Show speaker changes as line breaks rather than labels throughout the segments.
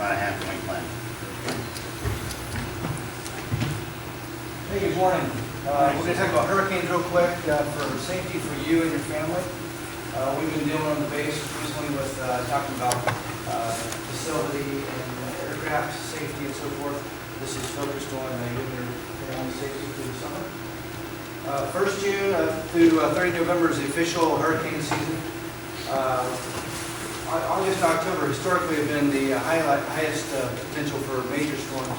McClanahan from England.
Hey, good morning. We're going to talk about hurricanes real quick for safety for you and your family. We've been dealing on the base recently with talking about facility and aircraft safety and so forth. This is focused on you and your family safety through the summer. 1st June through 30 November is the official hurricane season. August and October historically have been the highest potential for major storms.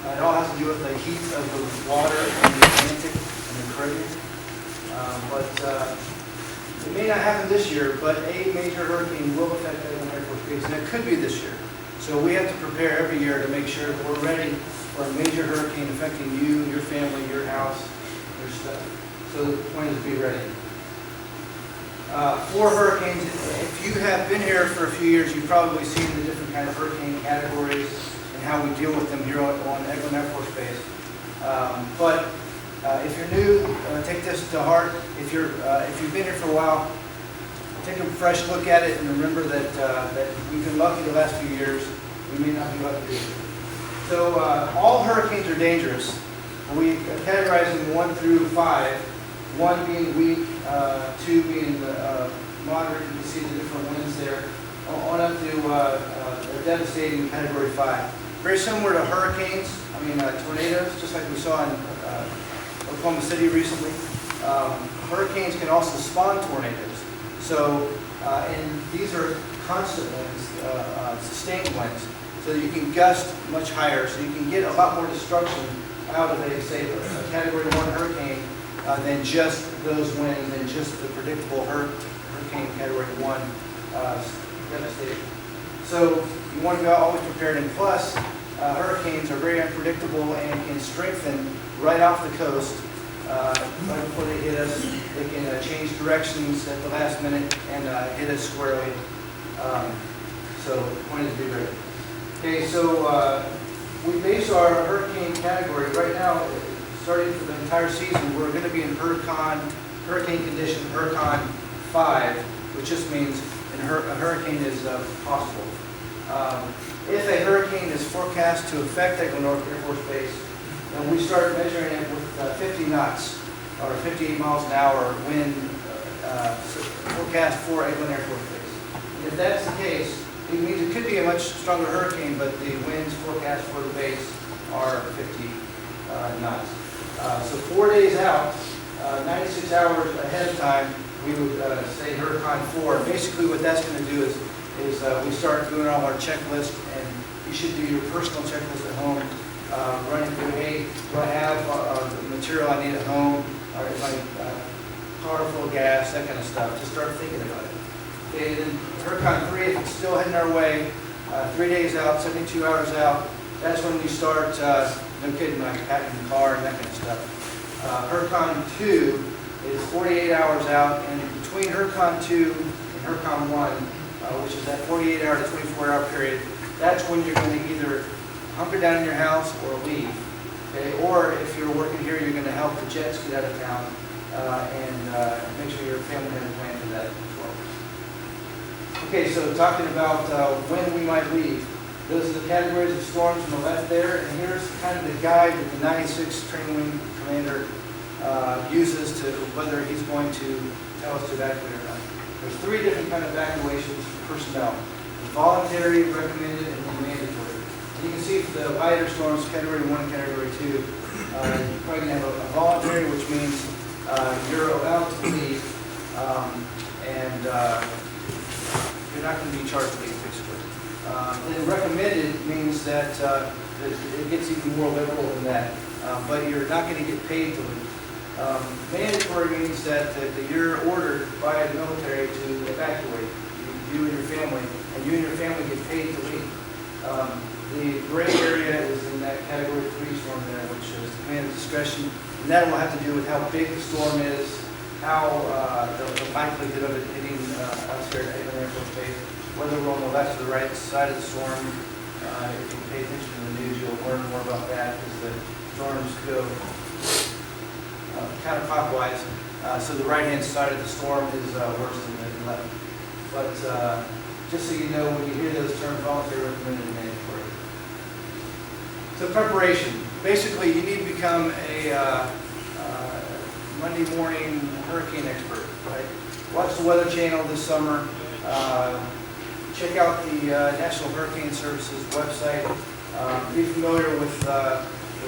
It all has to do with the heat of the water in the Atlantic and the Caribbean. It may not happen this year, but a major hurricane will affect Eglin Air Force Base, and it could be this year. So we have to prepare every year to make sure that we're ready for a major hurricane affecting you, your family, your house, your stuff. So the point is to be ready. 4 hurricanes. If you have been here for a few years, you've probably seen the different kind of hurricane categories and how we deal with them here on Eglin Air Force Base. If you're new, take this to heart. If you've been here for a while, take a fresh look at it and remember that we've been lucky the last few years. We may not be lucky this year. So all hurricanes are dangerous. We categorize them 1 through 5. 1 being weak, 2 being moderate. You can see the different winds there. On up to a devastating category 5. Very similar to hurricanes, tornadoes, just like we saw in Oklahoma City recently. Hurricanes can also spawn tornadoes. So, and these are constant winds, sustained winds. So you can gust much higher, so you can get a lot more destruction out of a category 1 hurricane than just those winds and just the predictable hurricane category 1 devastation. So you want to be always prepared, and plus hurricanes are very unpredictable and can strengthen right off the coast. Right before they hit us, they can change directions at the last minute and hit us squarely. So the point is to be ready. Okay, so we base our hurricane category right now, starting for the entire season. We're going to be in hurricane condition, Hurricane 5, which just means a hurricane is possible. If a hurricane is forecast to affect Eglin Air Force Base, then we start measuring it with 50 knots or 58 miles an hour wind forecast for Eglin Air Force Base. And if that's the case, it means it could be a much stronger hurricane, but the winds forecast for the base are 50 knots. So 4 days out, 96 hours ahead of time, we would say Hurricane 4. Basically what that's going to do is we start doing all our checklist, and you should do your personal checklist at home, running through, hey, do I have the material I need at home? Or is my car full of gas? That kind of stuff. Just start thinking about it. Okay, then Hurricane 3, if it's still heading our way, 3 days out, 72 hours out, that's when we start, no kidding, like packing the car and that kind of stuff. Hurricane 2 is 48 hours out, and between Hurricane 2 and Hurricane 1, which is that 48-hour to 24-hour period, that's when you're going to either hunker down in your house or leave. Okay? Or if you're working here, you're going to help the jets get out of town and make sure your family has a plan for that as well. Okay, so talking about when we might leave. Those are the categories of storms on the left there, and here's kind of the guide that the 96th Training Wing Commander uses to whether he's going to tell us to evacuate or not. There's 3 different kind of evacuations for personnel: voluntary, recommended, and then mandatory. You can see for the lighter storms, category 1 and category 2, you're probably going to have a voluntary, which means you're allowed to leave, and you're not going to be charged to leave, basically. Then recommended means that it gets even more liberal than that, but you're not going to get paid to leave. Mandatory means that you're ordered by the military to evacuate, you and your family, and you and your family get paid to leave. The gray area is in that category 3 storm there, which is the commander's discretion, and that will have to do with how big the storm is, how the likelihood of it hitting us here at Eglin Air Force Base, whether we're on the left or the right side of the storm. If you pay attention to the news, you'll learn more about that, because the storms go counterclockwise. So the right-hand side of the storm is worse than the left. But just so you know, when you hear those terms, voluntary, recommended, and mandatory. So preparation. Basically, you need to become a Monday morning hurricane expert, right? Watch the Weather Channel this summer. Check out the National Hurricane Service's website. Be familiar with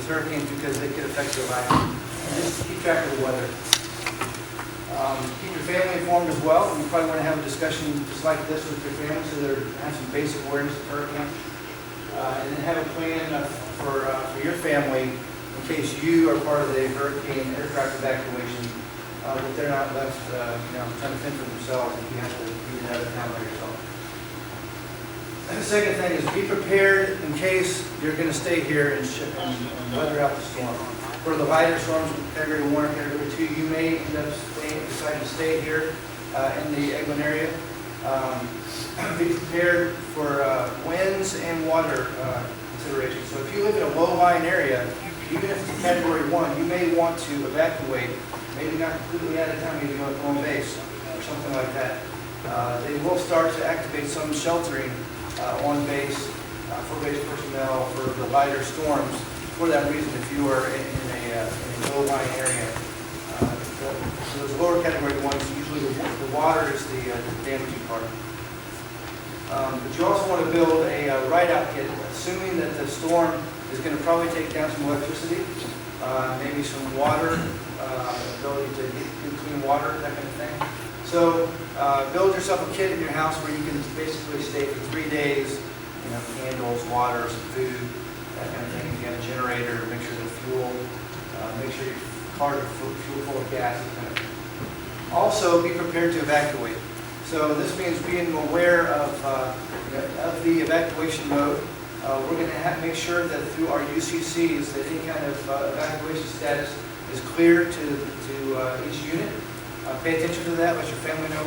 hurricanes because they can affect your life. And just keep track of the weather. Keep your family informed as well. You probably want to have a discussion just like this with your family so they have some basic awareness of hurricanes. And then have a plan for your family in case you are part of the hurricane aircraft evacuation, that they're not left trying to fend for themselves if you have to be out of town by yourself. And the second thing is be prepared in case you're going to stay here and weather out the storm. For the lighter storms, Category 1 or Category 2, you may end up deciding to stay here in the Eglin area. Be prepared for winds and water considerations. So if you live in a low-lying area, even if it's Category 1, you may want to evacuate, maybe not completely out of town, maybe on home base or something like that. They will start to activate some sheltering on base for base personnel for the lighter storms. For that reason, if you are in a low-lying area, those lower Category 1s, usually the water is the damaging part. But you also want to build a ride-out kit, assuming that the storm is going to probably take down some electricity, maybe some water, ability to get clean water, that kind of thing. So build yourself a kit in your house where you can basically stay for 3 days, candles, water, some food, that kind of thing. If you have a generator, make sure the fuel, make sure your car is full of gas, that kind of thing. Also, be prepared to evacuate. So this means being aware of the evacuation mode. We're going to make sure that through our UCCs that any kind of evacuation status is clear to each unit. Pay attention to that, let your family know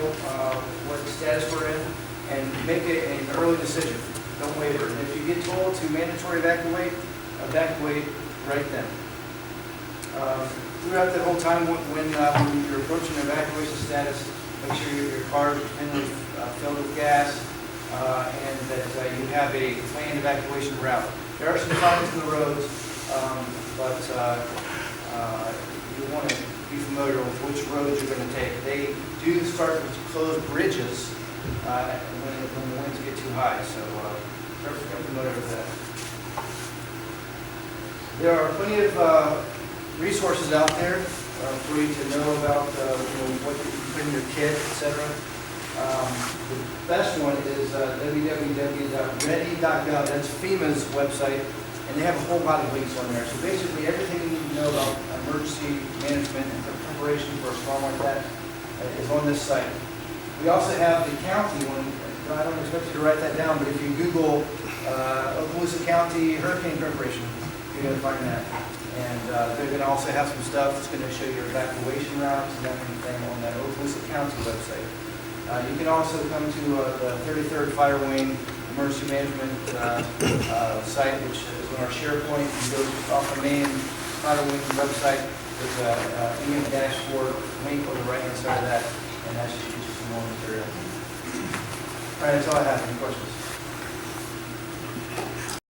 what status we're in, and make it an early decision. Don't waver. And if you get told to mandatory evacuate right then. Throughout the whole time when you're approaching evacuation status, make sure your car is continually filled with gas and that you have a planned evacuation route. There are some problems in the roads, but you want to be familiar with which roads you're going to take. They do start to close bridges when the winds get too high, so become familiar with that. There are plenty of resources out there for you to know about what you can put in your kit, etc. The best one is www.ready.gov. That's FEMA's website, and they have a whole lot of links on there. So basically, everything you need to know about emergency management and preparation for a storm like that is on this site. We also have the county one. I don't expect you to write that down, but if you Google Okaloosa County hurricane preparation, you're going to find that. And they're going to also have some stuff that's going to show your evacuation routes and that kind of thing on that Okaloosa County website. You can also come to the 33rd Fire Wing Emergency Management site, which is on our SharePoint. You go off the main Fire Wing website. There's a EM dashboard link on the right-hand side of that, and that should get you some more material. All right, that's all I have. Any questions?